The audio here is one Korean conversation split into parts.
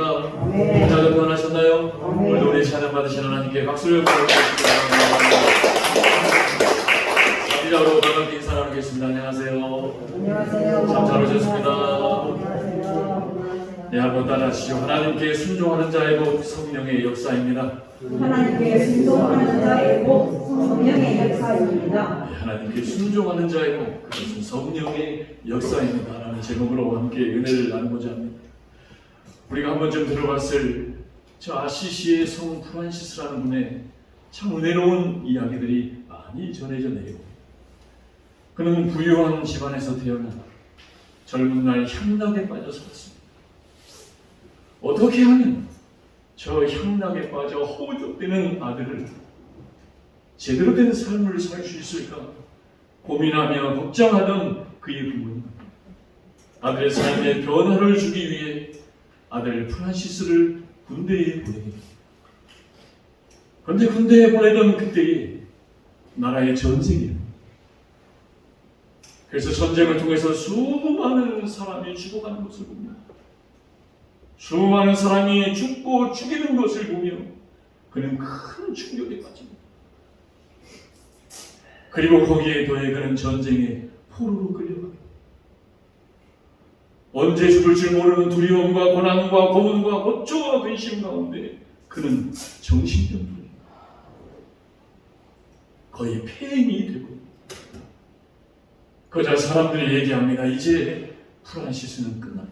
안녕하십니까? 모두가 변하셨나요? 오늘도 우리 찬양 받으시는 하나님께 박수를 보내드리겠습니다. 자비자로 반갑게 인사 나누겠습니다. 안녕하세요. 안녕하세요. 참 잘 오셨습니다. 안녕하세요. 네, 한번 따라하시죠. 하나님께 순종하는 자의 복 성령의 역사입니다. 하나님께 순종하는 자의 복 성령의 역사입니다. 네, 하나님께 순종하는 자의 복 그것은 성령의 역사입니다. 라는 제목으로 함께 은혜를 나누고자 합니다. 우리가 한번 좀 들어봤을 저 아시시의 성 프란시스라는 분의 참 은혜로운 이야기들이 많이 전해져 내려옵니다. 그는 부유한 집안에서 태어나 젊은 날 향락에 빠져 살았습니다. 어떻게 하면 저 향락에 빠져 허우적대는 아들을 제대로 된 삶을 살 수 있을까 고민하며 걱정하던 그의 부모님, 아들의 삶에 변화를 주기 위해 아들 프란시스를 군대에 보내게 됩니다. 그런데 군대에 보내던 그때에 나라의 전쟁이에요. 그래서 전쟁을 통해서 수많은 사람이 죽어가는 것을 보며 수많은 사람이 죽고 죽이는 것을 보며 그는 큰 충격에 빠집니다. 그리고 거기에 더해 그는 전쟁에 포로로 끌려갑니다. 언제 죽을 줄 모르는 두려움과 고난과 고문과 고초와 근심 가운데 그는 정신병입니다. 거의 폐인이 되고 그저 사람들이 얘기합니다. 이제 프란시스는 끝났다.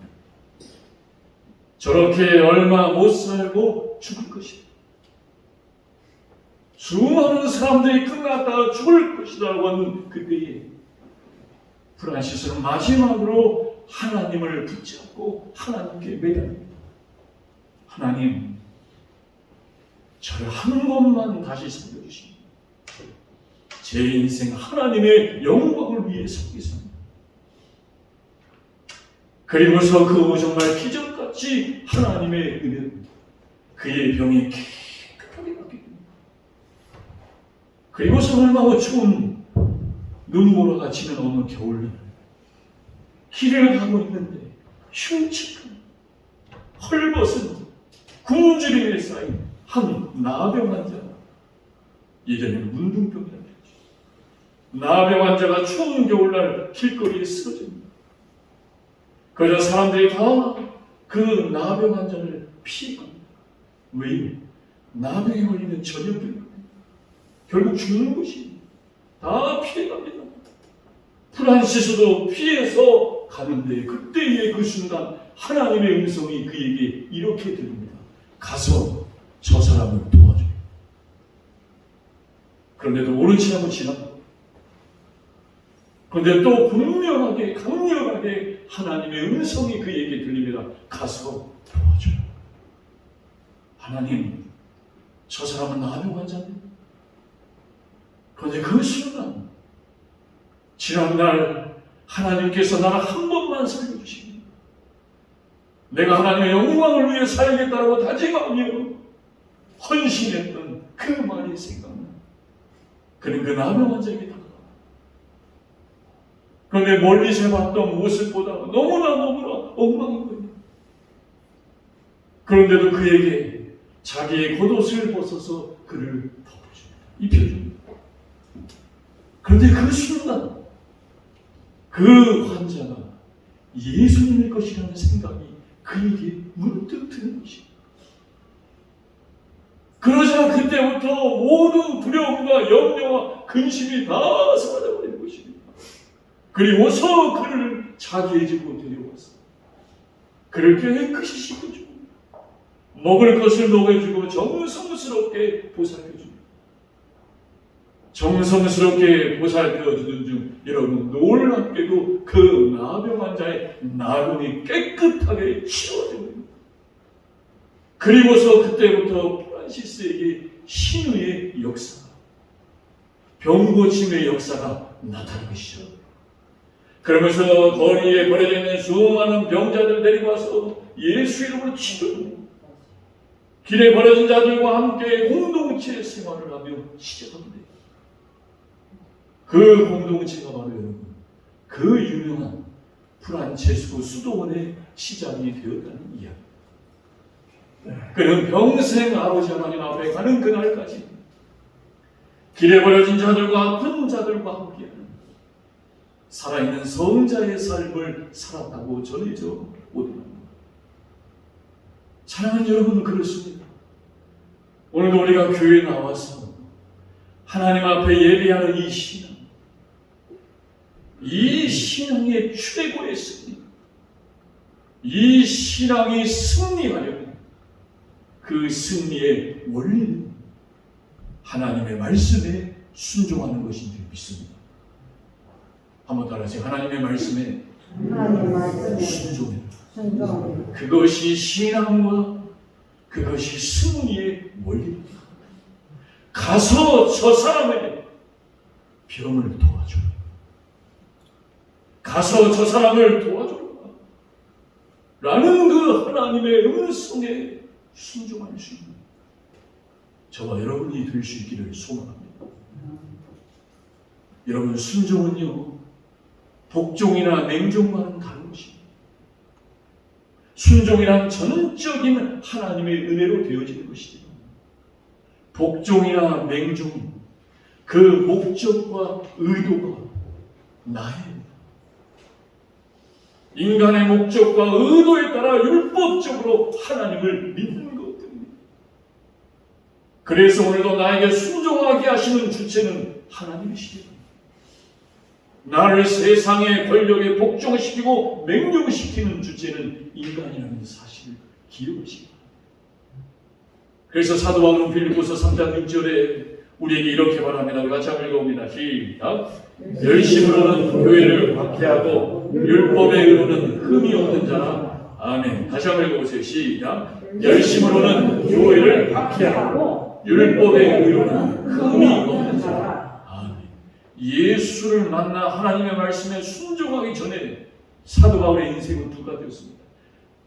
저렇게 얼마 못 살고 죽을 것이다. 수많은 사람들이 끝났다 죽을 것이다 하는 그때에 프란시스는 마지막으로 하나님을 붙잡고 하나님께 매달립니다. 하나님, 저를 한 번만 다시 살려주십니다. 제 인생 하나님의 영광을 위해 살겠습니다. 그리고서 그 정말 기적같이 하나님의 은혜로 그의 병이 깨끗하게 바뀝니다. 그리고서 얼마 후 추운 눈보라가 치는 어느 겨울날 길을 가고 있는데 흉측한 헐벗은 굶주림에 쌓인 한 나병 환자가, 예전에는 문둥병이라고 했죠. 나병 환자가 추운 겨울날 길거리에 쓰러집니다. 그러자 사람들이 다 그 나병 환자를 피해갑니다. 왜요? 나병에 걸리는 전염병입니다. 결국 죽는 것이 다 피해갑니다. 프란시스도 피해서 가는데 그때의 그 순간 하나님의 음성이 그에게 이렇게 들립니다. 가서 저 사람을 도와줘요. 그런데도 오랜 시간이 지납니다. 그런데 또 분명하게 강렬하게 하나님의 음성이 그에게 들립니다. 가서 도와줘요. 하나님, 저 사람은 나병 환자입니다. 그런데 그 순간 지난날 하나님께서 나를 한 번만 살려주십니다. 내가 하나님의 영광을 위해 살겠다고 다짐하며 헌신했던 그 말이 생각나. 그는 그 나병 환자에게 다가갑니다. 그런데 멀리서 봤던 모습보다 너무나 엉망인 거예요. 그런데도 그에게 자기의 겉옷을 벗어서 그를 덮어줍니다. 입혀줍니다. 그런데 그 순간 그 환자가 예수님일 것이라는 생각이 그에게 문득 드는 것입니다. 그러자 그때부터 모든 두려움과 염려와 근심이 다 사라져버린 것입니다. 그리고서 그를 자기의 집으로 데려와서 그를 깨끗이 씻어주고 먹을 것을 먹여주고 정성스럽게 보살펴줍니다. 정성스럽게 보살펴주는 중 여러분 놀랍게도 그 나병 환자의 나병이 깨끗하게 치워집니다. 그리고서 그때부터 프란시스에게 신유의 역사가, 병고침의 역사가 나타나기 시작합니다. 그러면서 거리에 버려져 있는 수많은 병자들을 데리고 와서 예수 이름으로 치료합니다. 길에 버려진 자들과 함께 공동체 생활을 하며 시작합니다. 그 공동체가 바로 여러분, 그 유명한 프란체스코 수도원의 시작이 되었다는 이야기. 그는 평생 아버지 하나님 앞에 가는 그날까지 길에 버려진 자들과 아픈 자들과 함께하는 살아있는 성자의 삶을 살았다고 전해져 오더랍니다. 사랑하는 여러분, 그렇습니다. 오늘도 우리가 교회에 나와서 하나님 앞에 예배하는 이 신앙, 이 신앙의 최고의 승리, 이 신앙이 승리하려면 그 승리의 원리는 하나님의 말씀에 순종하는 것인 줄 믿습니다. 한번 따라하세요. 하나님의 말씀에 순종해라. 그것이 신앙과 그것이 승리의 원리입니다. 가서 저 사람의 병을 도와줘. 가서 저 사람을 도와줘라. 라는 그 하나님의 음성에 순종할 수 있는 저와 여러분이 될 수 있기를 소망합니다. 여러분, 순종은요, 복종이나 맹종과는 다른 것입니다. 순종이란 전적인 하나님의 은혜로 되어지는 것이죠. 복종이나 맹종, 그 목적과 의도가 나의 인간의 목적과 의도에 따라 율법적으로 하나님을 믿는 것들입니다. 그래서 오늘도 나에게 순종하게 하시는 주체는 하나님이시죠. 나를 세상의 권력에 복종시키고 맹종시키는 주체는 인간이라는 사실을 기억하시기 바랍니다. 그래서 사도 바울은 빌립보서 3장 6절에 우리에게 이렇게 말합니다. 우리 같이 한번 읽어봅니다. 시작. 열심으로는 교회를 박해하고 율법의 의로는 흠이 없는 자라. 아멘. 다시 한번 읽어보세요. 시작. 열심으로는 교회를 박해하고 율법의 의로는 흠이 없는 자라. 아멘. 예수를 만나 하나님의 말씀에 순종하기 전에 사도 바울의 인생은 두 가지였습니다.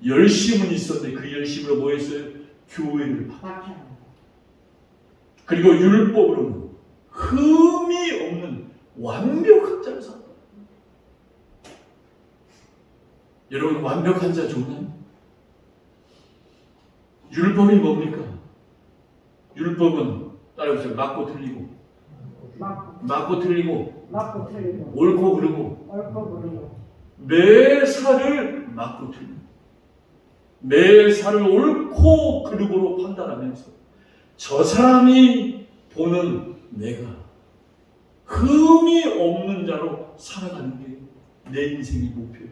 열심은 있었는데 그 열심으로 뭐 했어요? 교회를 박해하고, 그리고 율법으로는 흠이 없는 완벽한 자를 살았다. 여러분, 완벽한 자 좋나요? 율법이 뭡니까? 율법은 따라해보세요. 맞고 틀리고, 맞고 틀리고, 옳고 그르고, 매사를 맞고 틀리고, 매사를 옳고 그르고로 판단하면서 저 사람이 보는 내가 흠이 없는 자로 살아가는 게 내 인생의 목표예요.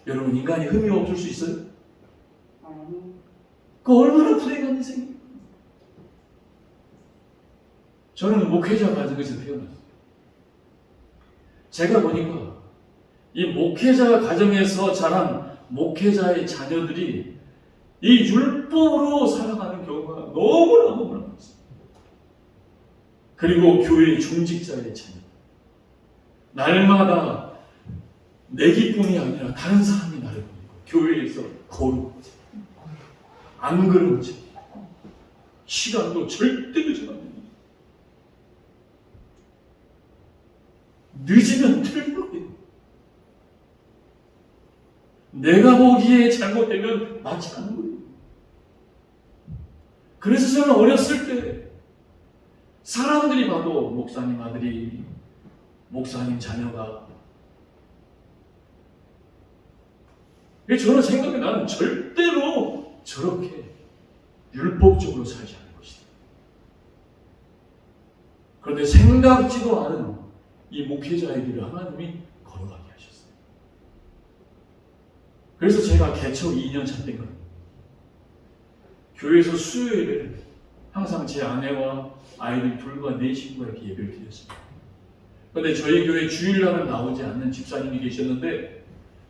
여러분, 인간이 흠이 없을 수 있어요? 그 얼마나 불행한 인생이에요. 저는 목회자 가정에서 태어났어요. 제가 보니까 이 목회자 가정에서 자란 목회자의 자녀들이 이 율법으로 살아가는 경우가 너무나 많습니다. 그리고 교회 중직자의 자녀, 날마다 내 기쁨이 아니라 다른 사람이 나를 보고 교회에서 거룩하지, 안 그러지, 시간도 절대 늦으면 안 됩니다. 늦으면 틀린 거예요. 내가 보기에 잘못되면 맞지 않는 거예요. 그래서 저는 어렸을 때 사람들이 봐도 목사님 아들이, 목사님 자녀가, 저는 생각해, 나는 절대로 저렇게 율법적으로 살지 않을 것이다. 그런데 생각지도 않은 이 목회자의 길을 하나님이 걸어가게 하셨어요. 그래서 제가 개척 2년 차 때가 교회에서 수요일에 항상 제 아내와 아이들 둘과 네 친구가 이렇게 예배를 드렸습니다. 그런데 저희 교회 주일날은 나오지 않는 집사님이 계셨는데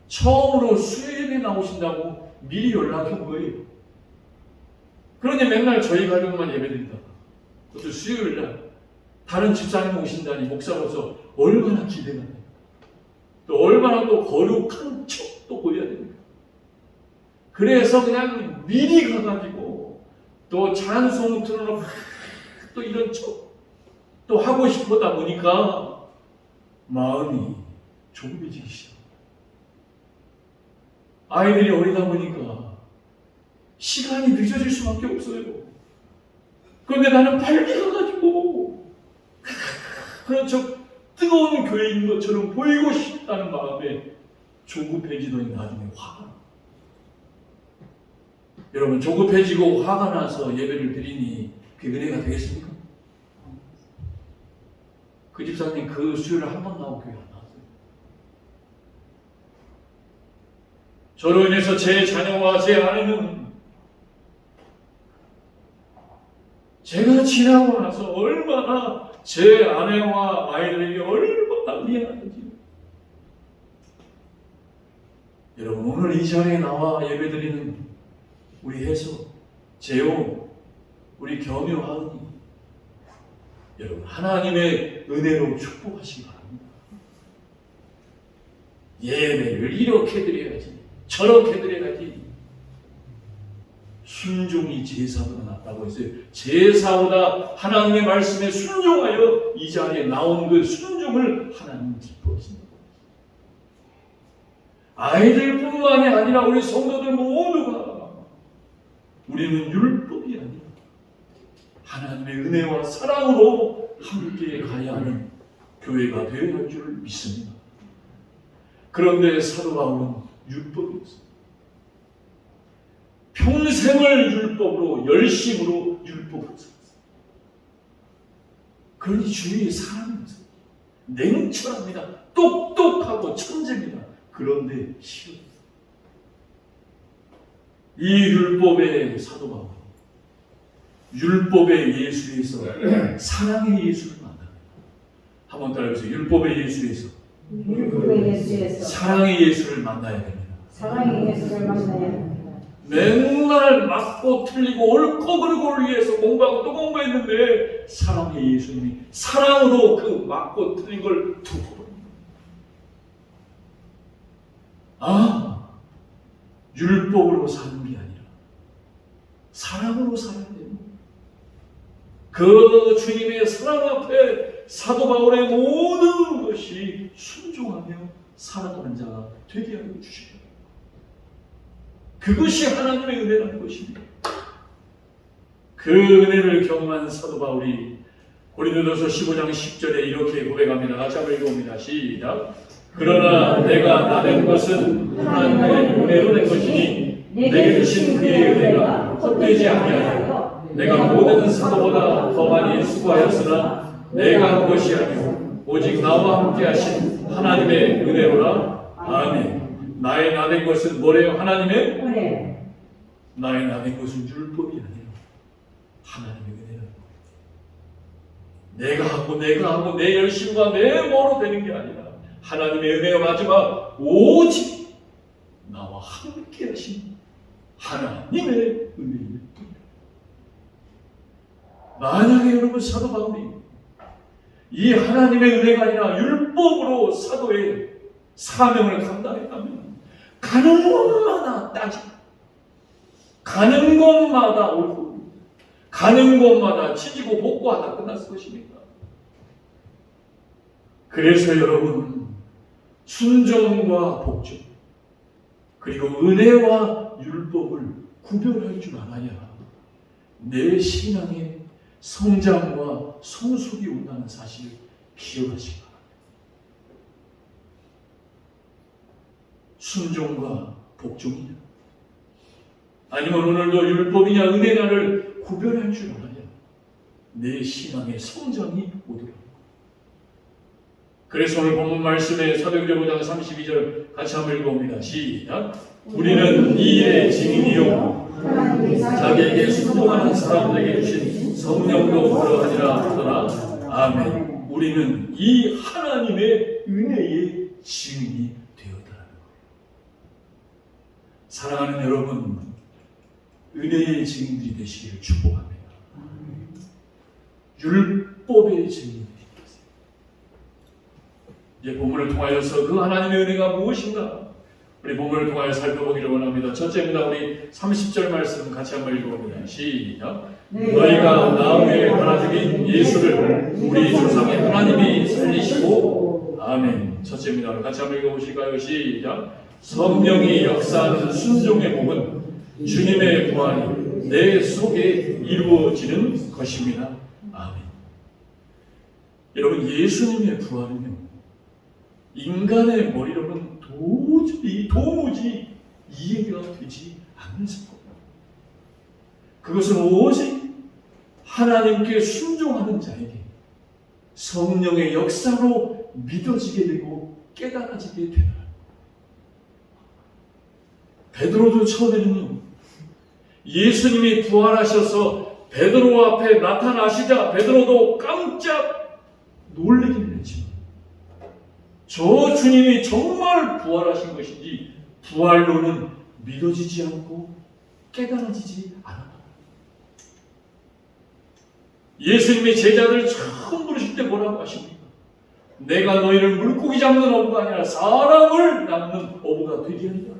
처음으로 수요일에 나오신다고 미리 연락이 온 거예요. 그러니 맨날 저희 가족만 예배드린다고. 그것도 수요일날 다른 집사님 오신다니 목사로서 얼마나 기대가 돼요. 또 얼마나 또 거룩한 척도 보여야 됩니까? 그래서 그냥 미리 가가지고 또 찬송 틀어놓고 또 이런 척 또 하고 싶어다 보니까 마음이 좁아지기 시작. 아이들이 어리다 보니까 시간이 늦어질 수밖에 없어요. 그런데 나는 빨리 가가지고 그런 저 뜨거운 교회인 것처럼 보이고 싶다는 마음에 조급해지더니 나중에 화가 나. 여러분, 조급해지고 화가 나서 예배를 드리니 그게 은혜가 되겠습니까? 그 집사님 그 수요일에 한 번 나오고 교회 안 나왔어요. 저로 인해서 제 자녀와 제 아내는 제가 지나고 나서 얼마나 제 아내와 아이들에게 얼마나 미안한지. 여러분, 오늘 이 자리에 나와 예배드리는 우리 혜서, 재호, 우리 겸유, 하은이, 여러분 하나님의 은혜로 축복하시기 바랍니다. 예배를 이렇게 드려야지, 저렇게 드려야지. 순종이 제사보다 낫다고 했어요. 제사보다 하나님의 말씀에 순종하여 이 자리에 나온 그 순종을 하나님은 기뻐하신다. 아이들뿐만이 아니라 우리 성도들 모두가 우리는 율법이 아니라 하나님의 은혜와 사랑으로 함께 가야 하는 교회가 되어야 할 줄 믿습니다. 그런데 사도 바울은 율법이었어요. 평생을 율법으로, 열심으로 율법을 썼어요. 그러니 주위에 사람이 없어요. 냉철합니다. 똑똑하고 천재입니다. 그런데 싫어요. 이 율법의 사도 바울, 율법의 예수에서 사랑의 예수를 만납니다. 한번 따라해보세요. 율법의 예수에서 사랑의 예수를 만나야 됩니다. 사랑의 예수를 만나야 됩니다. 맨날 맞고 틀리고 옳고 그르고를 위해서 공부하고 또 공부했는데 사랑의 예수님이 사랑으로 그 맞고 틀린 걸 덮어버립니다. 아, 율법으로 사는 게 아니라 사랑으로 살아야 됩니다. 그 주님의 사랑 앞에 사도 바울의 모든 것이 순종하며 살아가는 자가 되게 하여 주십니다. 그것이 하나님의 은혜라는 것입니다. 그 은혜를 경험한 사도 바울이 고린도전서 15장 10절에 이렇게 고백합니다. 같이 한번 읽어봅니다. 시작. 그러나 내가 나된 것은 하나님의 은혜로 된 것이니 내게 주신 그의 은혜가 헛되지 아니하여 내가 모든 사도보다 더 많이 수고하였으나 내가 한 것이 아니오 오직 나와 함께 하신 하나님의 은혜로라. 아멘. 나의 나된 것은 뭐래요? 하나님의 은혜. 나의 나된 것은 율법이 아니라 하나님의 은혜라는 거예요. 내가 하고 내 열심과 내 뭐로 되는 게 아니라 하나님의 은혜와 마지막 오직 나와 함께 하신 하나님의 은혜일 뿐이다. 만약에 여러분 사도 바울이 이 하나님의 은혜가 아니라 율법으로 사도의 사명을 감당했다면 가는 곳마다 따지고 가는 곳마다 옳고 가는 곳마다 치지고 복구하다 끝났을 것입니다. 그래서 여러분 순종과 복종 그리고 은혜와 율법을 구별할 줄 알아야 내 신앙의 성장과 성숙이 온다는 사실을 기억하시기 바랍니다. 순종과 복종이냐 아니면 오늘도 율법이냐 은혜냐를 구별할 줄 알아야 내 신앙의 성장이 오더라. 그래서 오늘 본문 말씀에 사도행전 5장 32절 같이 한번 읽어봅니다. 시작. 우리는 이 일의 증인이요 자기에게 순종하는 사람들에게 주신 성령도 그러하니라 하더라. 아멘. 우리는 이 하나님의 은혜의 증인이 되었다는 거예요. 사랑하는 여러분, 은혜의 증인들이 되시기를 축복합니다. 율법의 증인들이 되세요. 이제 본문을 통하여서 그 하나님의 은혜가 무엇인가 우리 본문을 통하여 살펴보기를 원합니다. 첫째입니다. 우리 30절 말씀 같이 한번 읽어봅니다. 시작. 너희가 나 위에 하나 죽인 예수를 우리 조상의 하나님이 살리시고 아멘. 첫째입니다. 같이 한번 읽어보실까요? 시작. 성령이 역사하는 순종의 복은 주님의 부활이 내 속에 이루어지는 것입니다. 아멘. 여러분, 예수님의 부활은요, 인간의 머리로는 도무지 이해가 되지 않는 사건입니다. 그것은 오직 하나님께 순종하는 자에게 성령의 역사로 믿어지게 되고 깨달아지게 되는. 베드로도 처음에는요, 예수님이 부활하셔서 베드로 앞에 나타나시자 베드로도 깜짝 놀라긴 했지만, 저 주님이 정말 부활하신 것인지 부활로는 믿어지지 않고 깨달아지지 않았다. 예수님이 제자들을 처음 부르실 때 뭐라고 하십니까? 내가 너희를 물고기 잡는 어부가 아니라 사람을 낚는 어부가 되게 하리라.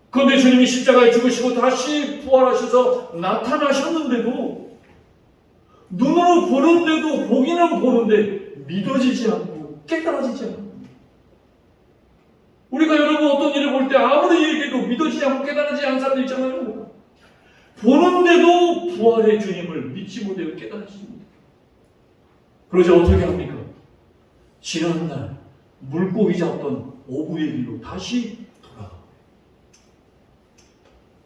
그런데 주님이 십자가에 죽으시고 다시 부활하셔서 나타나셨는데도, 눈으로 보는데도 보기는 보는데 믿어지지 않고 깨달아지지 않고, 우리가 여러분 어떤 일을 볼 때 아무리 얘기해도 믿어지지 않고 깨달아지지 않는 사람들 있잖아요. 보는데도 부활의 주님을 믿지 못하고 깨달아지지 못해요. 그러자 어떻게 합니까? 지난날 물고기 잡던 어부의 길로 다시 돌아가.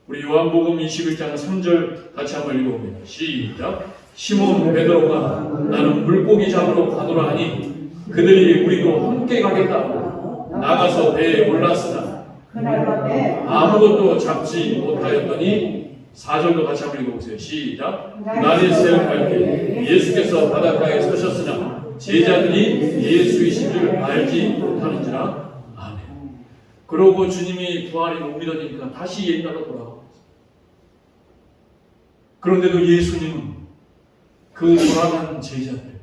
우리 요한복음 21장 3절 같이 한번 읽어봅니다. 시작. 시몬 베드로가 나는 물고기 잡으러 가노라 하니 그들이 우리도 함께 가겠다고 나가서 배에 올랐으나 아무것도 잡지 못하였더니 4절도 같이 한번 읽어보세요. 시작. 날이 새어갈 때 예수께서 바닷가에 서셨으나 제자들이 예수이신 줄 알지 못하는지라. 아멘. 그러고 주님이 부활이 못 믿어지니까 다시 옛날로 돌아가고 있어요. 그런데도 예수님은 그 돌아간 제자들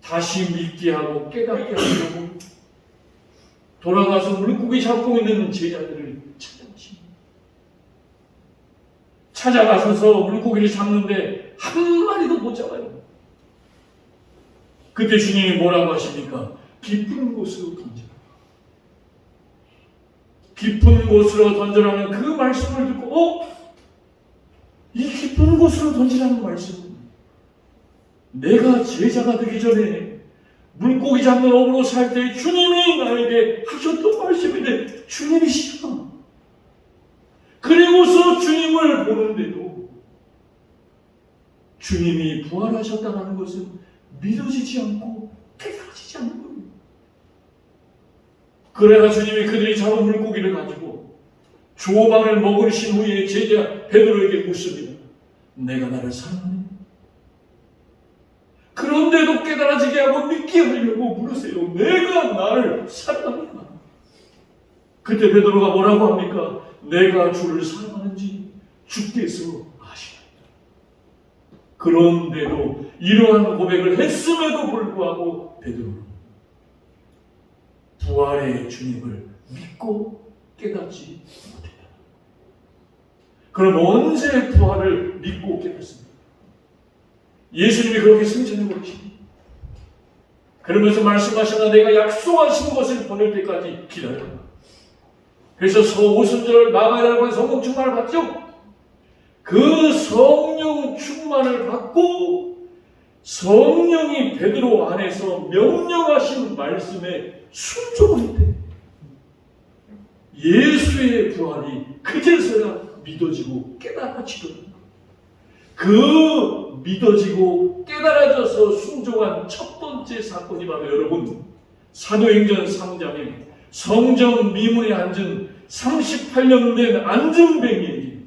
다시 믿게 하고 깨닫게 하려고 돌아가서 물고기 잡고 있는 제자들을 찾아가십니다. 찾아가셔서 물고기를 잡는데 한 마리도 못 잡아요. 그때 주님이 뭐라고 하십니까? 깊은 곳으로 던져라. 깊은 곳으로 던져라는 그 말씀을 듣고 이 깊은 곳으로 던지라는 말씀은 내가 제자가 되기 전에 물고기 잡는 어부로 살 때 주님이 나에게 하셨던 말씀인데 주님이시잖아. 그리고서 주님을 보는데도 주님이 부활하셨다는 것은 믿어지지 않고 깨달아지지 않는 거예요. 그래가 주님이 그들이 잡은 물고기를 가지고 조방을 먹으신 후에 제자 베드로에게 묻습니다. 내가 나를 사랑하니? 그런데도 깨달아지게 하고 믿게 하려고 물으세요. 내가 나를 사랑하니까? 그때 베드로가 뭐라고 합니까? 내가 주를 사랑하는지 주께서 아시나이다. 그런데도 이러한 고백을 했음에도 불구하고 베드로는 부활의 주님을 믿고 깨닫지 못했다. 그럼 언제 부활을 믿고 깨닫습니까? 예수님이 그렇게 승천해 버리시니 그러면서 말씀하시나 내가 약속하신 것을 보낼 때까지 기다려라. 그래서 오순절 마가다락방 성령 충만을 받죠. 그 성령 충만을 받고 성령이 베드로 안에서 명령하신 말씀에 순종할 때 예수의 부활이 그제서야 믿어지고 깨달아지거든요. 그 믿어지고 깨달아져서 순종한 첫 번째 사건이 바로 여러분 사도행전 3장에 성전 미문에 앉은 38년 된 안전뱅이에게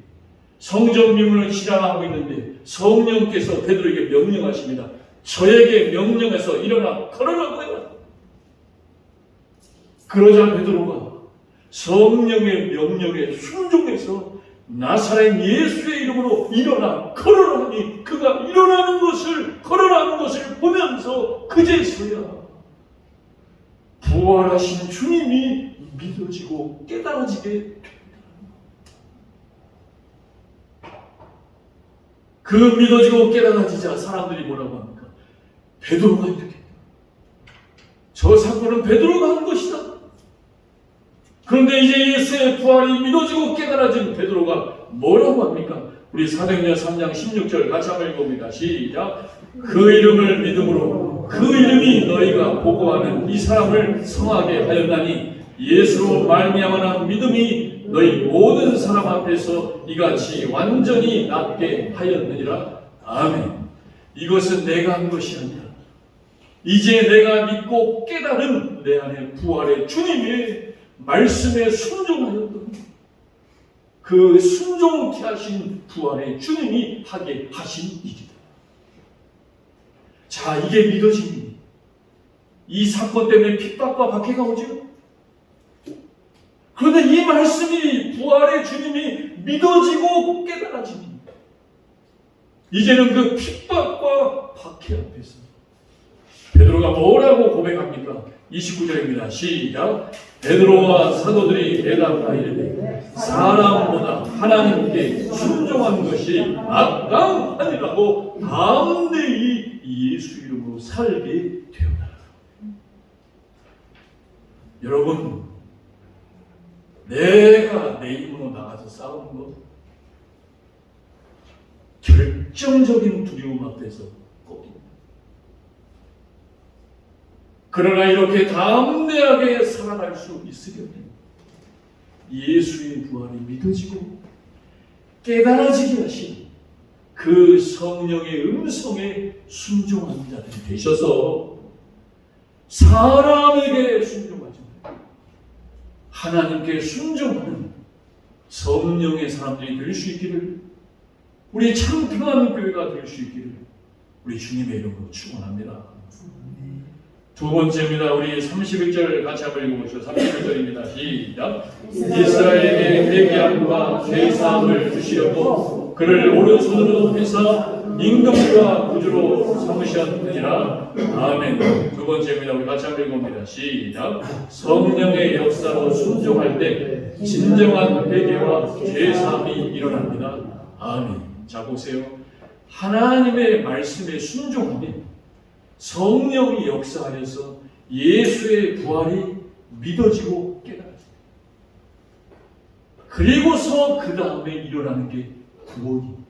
성전 미문을 지나가고 있는데 성령께서 베드로에게 명령하십니다. 저에게 명령해서 일어나 걸으라고 해라. 그러자 베드로가 성령의 명령에 순종해서 나사렛 예수의 이름으로 일어나 걸으라 하니 그가 걸어가는 것을 보면서 그제서야 부활하신 주님이 믿어지고 깨달아지게 됩니다. 그 믿어지고 깨달아지자 사람들이 뭐라고 합니까? 베드로가 이렇게 저 사건은 베드로가 한 것이다. 그런데 이제 예수의 부활이 믿어지고 깨달아진 베드로가 뭐라고 합니까? 우리 사도행전 3장 16절 같이 한번 읽어봅니다. 시작. 그 이름을 믿음으로 그 이름이 너희가 보고하는 이 사람을 성하게 하였나니 예수로 말미암아 믿음이 너희 모든 사람 앞에서 이같이 완전히 낫게 하였느니라. 아멘. 이것은 내가 한 것이 아니라 이제 내가 믿고 깨달은 내 안에 부활의 주님의 말씀에 순종하였던 그 순종케 하신 부활의 주님이 하게 하신 일이다. 자, 이게 믿어집니다. 이 사건 때문에 핍박과 박해가 오죠. 그런데 이 말씀이 부활의 주님이 믿어지고 깨달아집니다. 이제는 그 핍박과 박해 앞에서 베드로가 뭐라고 고백합니까? 29절입니다. 시작. 베드로와 사도들이 대답하이르되 사람보다 하나님께 순종한 것이 마땅하니라고 담대히 예수 이름으로 살게 되었다. 여러분, 내가 내 힘으로 나가서 싸우는 것, 결정적인 두려움 앞에서 꺾입니다. 그러나 이렇게 담대하게 살아갈 수 있으려면 예수의 부활이 믿어지고 깨달아지게 하신 그 성령의 음성에 순종하는 자들이 되셔서 사람에게 순종하지 말고 하나님께 순종하는 성령의 사람들이 될 수 있기를, 우리 참 평안한 교회가 될 수 있기를 우리 주님의 이름으로 축원합니다. 두 번째입니다. 우리 31절 같이 한번 읽어보시죠. 31절입니다. 시작. 이스라엘에게 회개함과 죄사함을 주시려고 그를 오른손으로 펴사 임금과 구주로 삼으셨느니라. 아멘. 두 번째입니다. 우리 같이 한번 읽어봅니다. 시작. 성령의 역사로 순종할 때 진정한 회개와 죄사함이 일어납니다. 아멘. 자, 보세요. 하나님의 말씀에 순종하면 성령이 역사하여서 예수의 부활이 믿어지고 깨달아집니다. 그리고서 그 다음에 일어나는 게 구원입니다.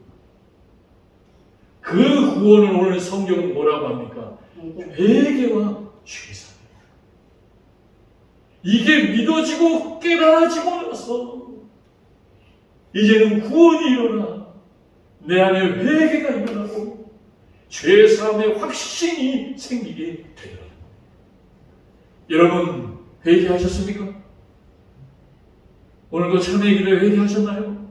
그 구원을 오늘 성경은 뭐라고 합니까? 회개와 죄사함. 이게 믿어지고 깨달아지고 나서 이제는 구원이 일어나 내 안에 회개가 일어나고 죄사함의 확신이 생기게 되더라고요. 여러분, 회개하셨습니까? 오늘도 참회 기도에 회개하셨나요?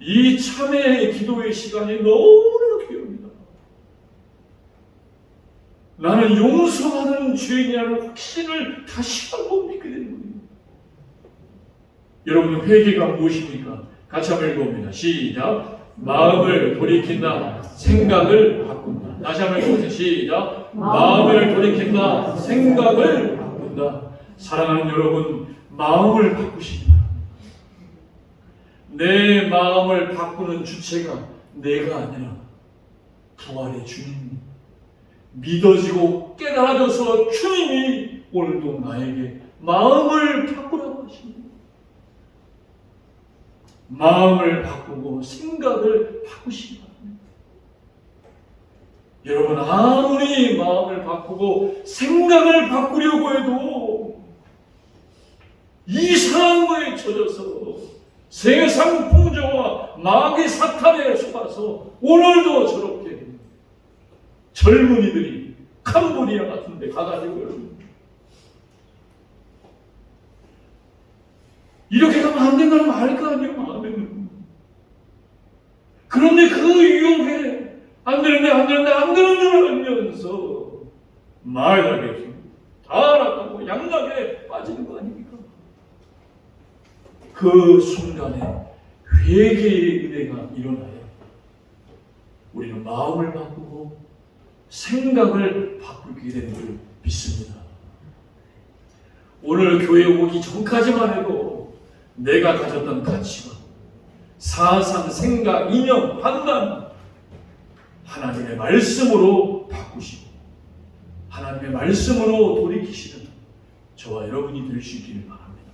이 참회 기도의 시간이 너무나 귀합니다. 나는 용서하는 죄인이라는 확신을 다시 한번 믿게 되는 거예요. 여러분, 회개가 무엇입니까? 같이 한번 읽어봅니다. 시작. 마음을 돌이킨다, 생각을 바꾼다. 다시 한번 읽어보세요. 시작. 마음을 돌이킨다, 생각을 바꾼다. 사랑하는 여러분, 마음을 바꾸시기 바랍니다. 내 마음을 바꾸는 주체가 내가 아니라 부활의 주님, 믿어지고 깨달아져서 주님이 오늘도 나에게 마음을 바꾸라고 하십니다. 마음을 바꾸고 생각을 바꾸시기 바랍니다. 여러분, 아무리 마음을 바꾸고 생각을 바꾸려고 해도 이상한 거에 젖어서 세상 풍조와 마귀 사탄에 속아서 오늘도 저렇게 젊은이들이 캄보디아 같은 데 가가지고 이렇게 가면 안 된다는 거 알 거 아니에요, 마음에는. 그런데 그 유혹에 안 되는 줄 알면서 마약에 타락하고 양락에 빠지는 거 아닙니까? 그 순간에 회개의 은혜가 일어나야 우리는 마음을 바꾸고 생각을 바꾸게 되는 줄 믿습니다. 오늘 교회 오기 전까지만 해도 내가 가졌던 가치관, 사상, 생각, 이념, 판단 하나님의 말씀으로 바꾸시고 하나님의 말씀으로 돌이키시는 저와 여러분이 될 수 있기를 바랍니다.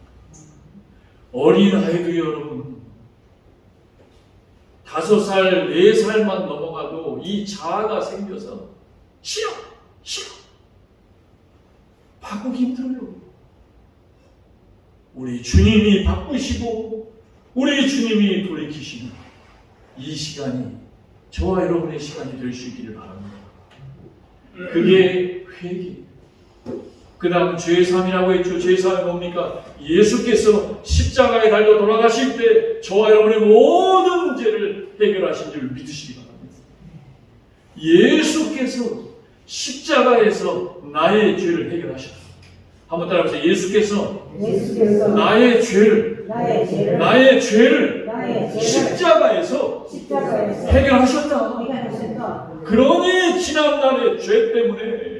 어린아이도 여러분 5살, 4살만 넘어가도 이 자아가 생겨서 싫어, 싫어. 바꾸기 힘들어요. 우리 주님이 바꾸시고 우리 주님이 돌이키시는 이 시간이 저와 여러분의 시간이 될 수 있기를 바랍니다. 그게 회개. 그 다음 죄사함이라고 했죠. 죄사함이 뭡니까? 예수께서 십자가에 달려 돌아가실 때 저와 여러분의 모든 죄를 해결하신 줄 믿으시기 바랍니다. 예수께서 십자가에서 나의 죄를 해결하셨다. 한번 따라해보세요. 예수께서 나의 죄를 십자가에서 해결하셨다. 그러니 지난날의 죄 때문에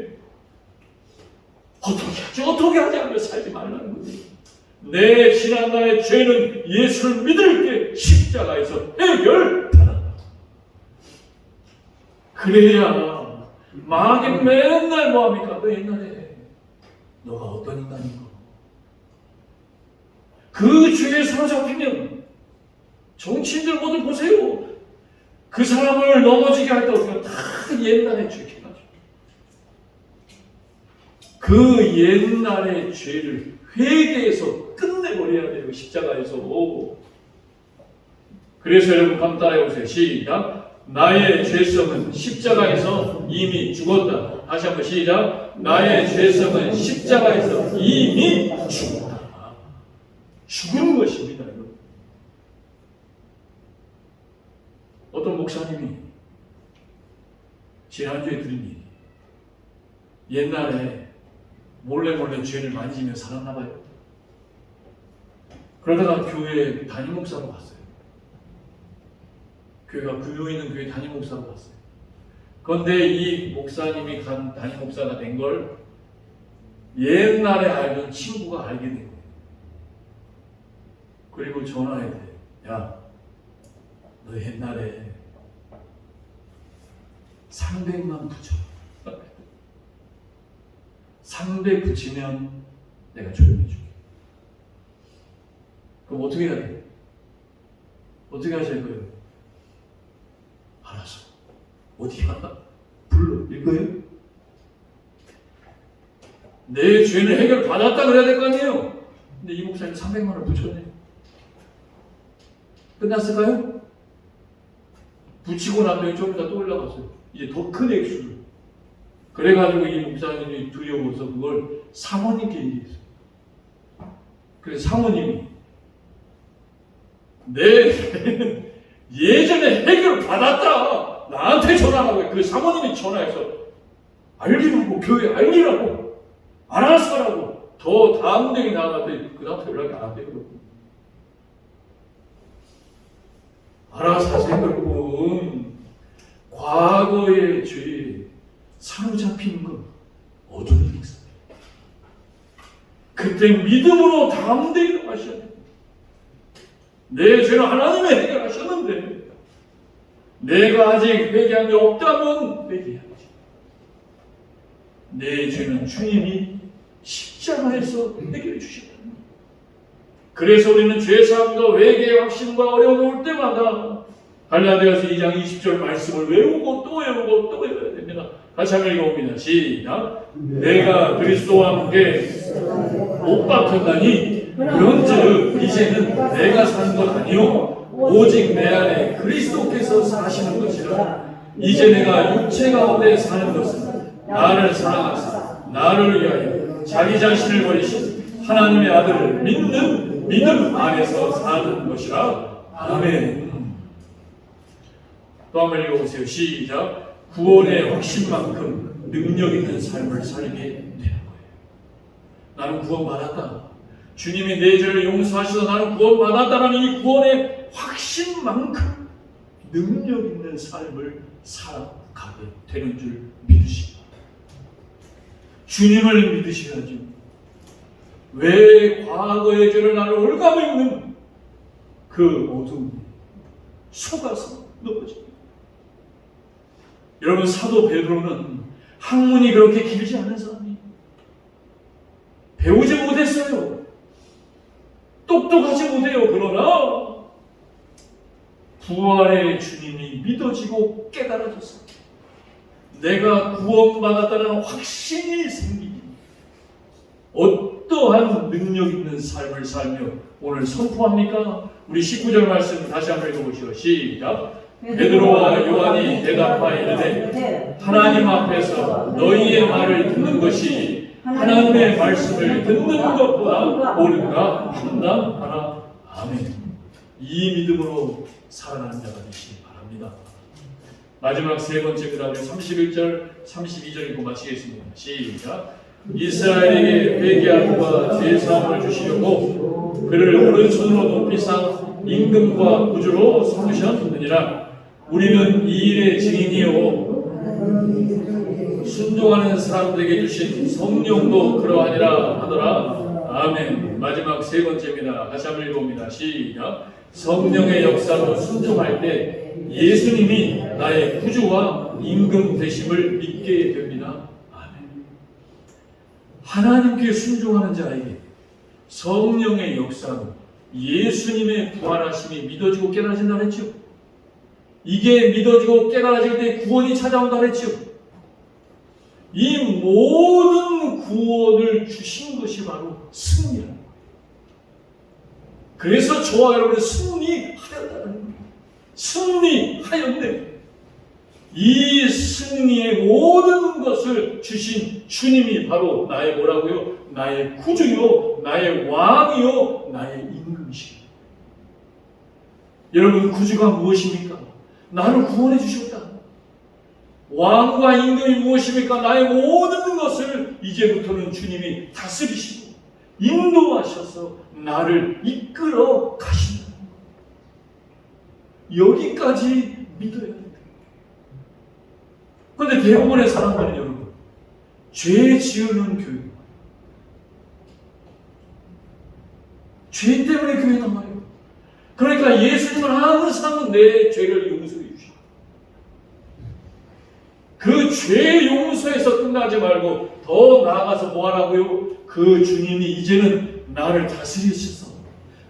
어떻게 하지 않으며 살지 말라는 거지. 내 지난날의 죄는 예수를 믿을 때 십자가에서 해결받았다. 그래야 마귀 맨날 뭐합니까? 너 옛날에 너가 어떤 인간인가? 그 죄에 사로잡히면 정치인들 모두 보세요. 그 사람을 넘어지게 할 때 어떻게 다 옛날의 죄 해가지고 그 옛날의 죄를 회개해서 끝내버려야 돼요. 십자가에서. 그래서 여러분 한번 따라해보세요. 시작. 나의 죄성은 십자가에서 이미 죽었다. 다시 한번 시작. 나의 죄성은 십자가에서 이미 죽었다. 죽은 것입니다. 여러분. 어떤 목사님이 지난주에 들은 얘기, 옛날에 몰래 죄를 많이 지며 살았나 봐요. 그러다가 교회 담임 목사로 갔어요. 교회가 구조 있는 교회 담임 목사로 갔어요. 그런데 이 목사님이 간 담임 목사가 된 걸 옛날에 알던 친구가 알게 된 거예요. 그리고 전화해 돼. 야, 너 옛날에 300만 부쳐. 300 붙이면 내가 조용히 줄게. 그럼 어떻게 해야 돼? 어떻게 하실 거예요? 알았어. 어디가? 불러. 이거예요? 내 죄는 해결받았다 그래야 될 거 아니에요? 근데 이 목사님 300만 원 붙였네. 끝났을까요? 붙이고 나더니 좀 이따 또 올라갔어요. 이제 더 큰 액수를. 그래가지고 이 목사님이 두려워서 그걸 사모님께 얘기했어요. 그래서 사모님이 내 예전에 해결을 받았다. 나한테 전화하라고 해. 그 사모님이 전화해서 알리라고, 교회 알리라고, 알아서 하라고. 더 다음 댁이 나갔더니 그 다음부터 연락이 안 되거든요. 알아서 하세요. 여러분. 과거의 죄에 사로잡히는 건 어떤 일이겠습니까? 그때 믿음으로 다음 댁에 가셔야 돼요. 내 죄는 하나님이 해결하셨는데 내가 아직 회개한 게 없다면 회개해야지. 내 죄는 주님이 십자가에서 해결해 주셨다. 그래서 우리는 죄사함과 회개의 확신과 어려움이 올 때마다 갈라디아서 2장 20절 말씀을 외우고 또 외우고 또 외워야 됩니다. 다시 한번 읽어봅니다. 시작. 내가 그리스도와 함께 못 박혔나니 그런즉 이제는 내가 사는 것 아니요 오직 내 안에 그리스도께서 사시는 것이라. 이제 내가 육체 가운데 사는 것은 나를 사랑하사 나를 위하여 자기 자신을 버리신 하나님의 아들을 믿는 믿음 안에서 사는 것이라. 아멘. 또 한번 읽어보세요. 시작. 구원의 확신만큼 능력 있는 삶을 살게 되는 거예요. 나는 구원받았다. 주님이 내 죄를 용서하셔서 나는 구원받았다는 이 구원의 확신만큼 능력 있는 삶을 살아가게 되는 줄 믿으시기 바랍니다. 주님을 믿으셔야죠. 왜 과거의 죄를 나를 올가매는 그 어둠에 속아서 넘어집니다. 여러분, 사도 베드로는 학문이 그렇게 길지 않은 사람이에요. 배우지 못했어요. 똑똑하지 못해요. 그러나 부활의 주님이 믿어지고 깨달아져서 내가 구원받았다는 확신이 생기니 어떠한 능력 있는 삶을 살며 오늘 선포합니까? 우리 19절 말씀 다시 한번 읽어보시오. 시작. 베드로와 요한이 대답하여 이르되 하나님 앞에서 너희의 말을 듣는 것이 하나님의 말씀을 듣는 것보다 옳은가 판단하라. 아멘. 이 믿음으로 살아가는 자가 되시기 바랍니다. 마지막 세 번째입니다. 31절, 32절 읽고 마치겠습니다. 시작. 이스라엘에게 회개함과 죄사함을 주시려고 그를 오른손으로 높이 상 임금과 구주로 삼으셨느니라. 우리는 이 일의 증인이요 순종하는 사람들에게 주신 성령도 그러하니라 하더라. 아멘. 마지막 세 번째입니다. 다시 한번 읽어봅니다. 시작. 성령의 역사로 순종할 때 예수님이 나의 구주와 임금 되심을 믿게 됩니다. 아멘. 하나님께 순종하는 자에게 성령의 역사로 예수님의 부활하심이 믿어지고 깨달아진다 그랬죠. 이게 믿어지고 깨달아질 때 구원이 찾아온다 그랬죠. 이 모든 구원을 주신 것이 바로 승리라는 거예요. 그래서 저와 여러분은 승리하였다는 거예요. 승리하였네. 이 승리의 모든 것을 주신 주님이 바로 나의 뭐라고요? 나의 구주요, 나의 왕이요, 나의 임금이시오. 여러분, 구주가 무엇입니까? 나를 구원해 주셨다. 왕과 임금이 무엇입니까? 나의 모든 것을 이제부터는 주님이 다스리시고 인도하셔서 나를 이끌어 가신다. 여기까지 믿어야 된다. 그런데 대부분의 사람들은 여러분, 죄 지으는 교회, 죄 때문에 교회 나와요. 그러니까 예수님은 항상 내 죄를 용서해 주시고 그 죄 용서에서 끝나지 말고 더 나아가서 뭐 하라고요? 그 주님이 이제는 나를 다스리셔서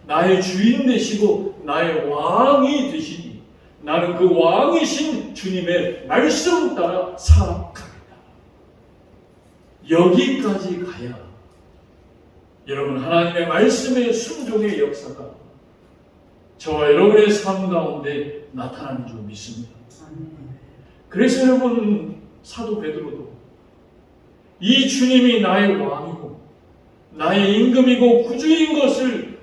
나의 주인 되시고 나의 왕이 되시니 나는 그 왕이신 주님의 말씀 따라 살아갑니다. 여기까지 가야 여러분 하나님의 말씀의 순종의 역사가 저와 여러분의 삶 가운데 나타나는 줄 믿습니다. 그래서 여러분 사도 베드로도 이 주님이 나의 왕이고 나의 임금이고 구주인 것을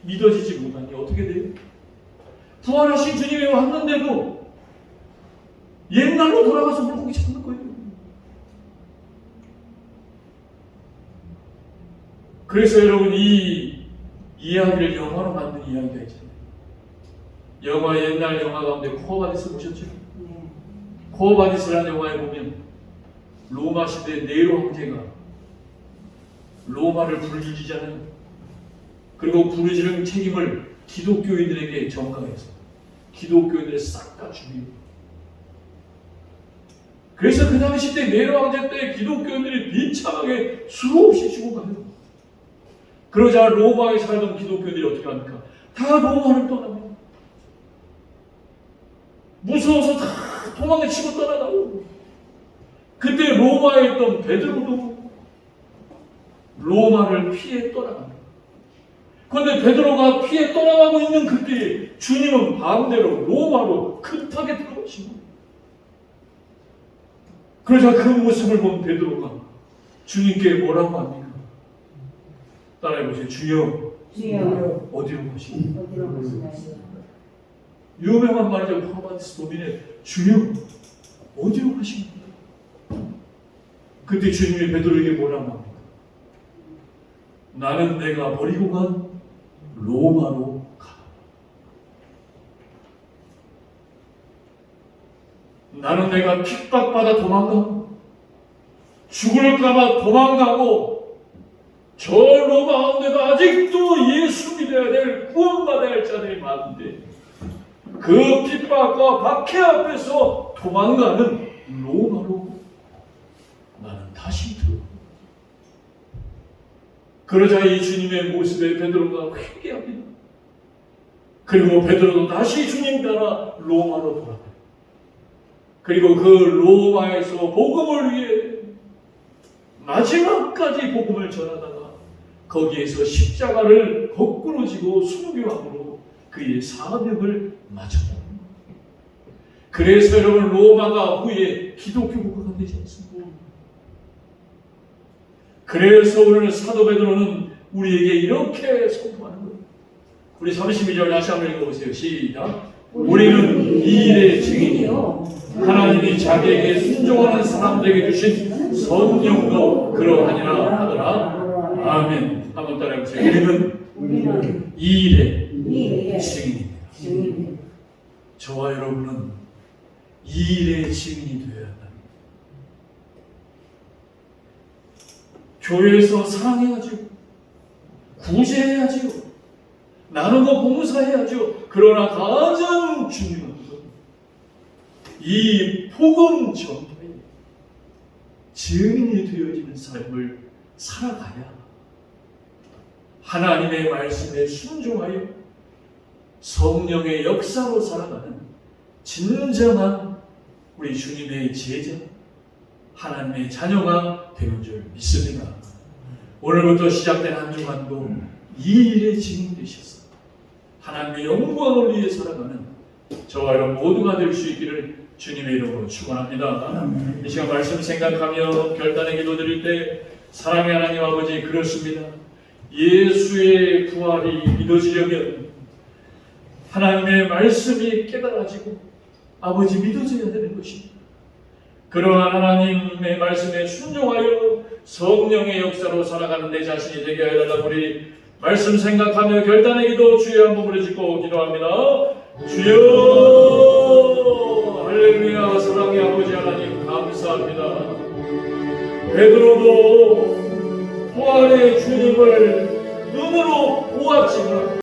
믿어지지 못하니 어떻게 돼요? 부활하신 주님이 왔는데도 옛날로 돌아가서 물고기 잡는 거예요. 그래서 여러분 이 이야기를 영화로 만든 이야기가 있잖아요. 영화 옛날 영화 가운데 코어바디스 보셨죠? 네. 코어바디스라는 영화에 보면 로마 시대 네로 황제가 로마를 부르짖잖아요. 그리고 부르짖는 책임을 기독교인들에게 전가해서 기독교인들을 싹 다 죽이고. 그래서 그 당시 때 네로 황제 때 기독교인들이 비참하게 수없이 죽어가요. 그러자 로마에 살던 기독교인들이 어떻게 합니까? 다 로마를 떠납니다. 무서워서 다 도망을 치고 떠나가고. 그때 로마에 있던 베드로도 로마를 피해 떠나갑니다. 그런데 베드로가 피해 떠나가고 있는 그때 주님은 반대로 로마로 급하게 들어오신 거예요. 그러자 그 모습을 본 베드로가 주님께 뭐라고 합니까? 따라해보세요. 주여, 어디로 가시나요? 유명한 말이죠. 코르바디스 도민의 주여, 어디로 가십니까? 그때 주님이 베드로에게 뭐라고 합니까? 나는 내가 버리고 간 로마로 가. 나는 내가 핍박받아 도망가고 죽을까봐 도망가고 저 로마 가운데도 아직도 예수 믿어야 될 구원받아야 할 자들이 많은데 그 핍박과 박해 앞에서 도망가는 로마로 나는 다시 들어갑니다. 그러자 이 주님의 모습에 베드로가 회개합니다. 그리고 베드로도 다시 주님 따라 로마로 돌아가요. 그리고 그 로마에서 복음을 위해 마지막까지 복음을 전하다가 거기에서 십자가를 거꾸로 지고 순교함으로 그의 사명을 마쳤다. 그래서 여러분 로마가 후에 기독교 국가가 되지 않습니까? 그래서 오늘 사도 베드로는 우리에게 이렇게 선포하는 거예요. 우리 32절 다시 한번 읽어보세요. 시작. 우리는 이 일의 증인이요 하나님이 자기에게 순종하는 사람들에게 주신 성령도 그러하니라 하더라. 아멘. 한번 따라해보세요. 우리는 이 일의 증인입니다. 저와 여러분은 이 일의 증인이 되어야 한다. 교회에서 사랑해야죠. 구제해야죠. 나누고 봉사해야죠. 그러나 가장 중요한 건 이 복음 전파에 증인이 되어지는 삶을 살아가야 하나님의 말씀에 순종하여 성령의 역사로 살아가는 진정한 우리 주님의 제자, 하나님의 자녀가 되는 줄 믿습니다. 오늘부터 시작된 한 주간도 이 일의 증인 되셔서 하나님의 영광을 위해 살아가는 저와 여러분 모두가 될 수 있기를 주님의 이름으로 축원합니다. 이 시간 말씀 생각하며 결단의 기도 드릴 때 사랑의 하나님 아버지, 그렇습니다. 예수의 부활이 믿어지려면 하나님의 말씀이 깨달아지고 아버지 믿어져야 되는 것입니다. 그러한 하나님의 말씀에 순종하여 성령의 역사로 살아가는 내 자신이 되게 하여달라고 우리 말씀 생각하며 결단의 기도 주여 한 몸을 짓고 기도합니다. 주여, 할렐루야. 사랑의 아버지 하나님 감사합니다. 베드로도 부활의 주님을 눈으로 보았지만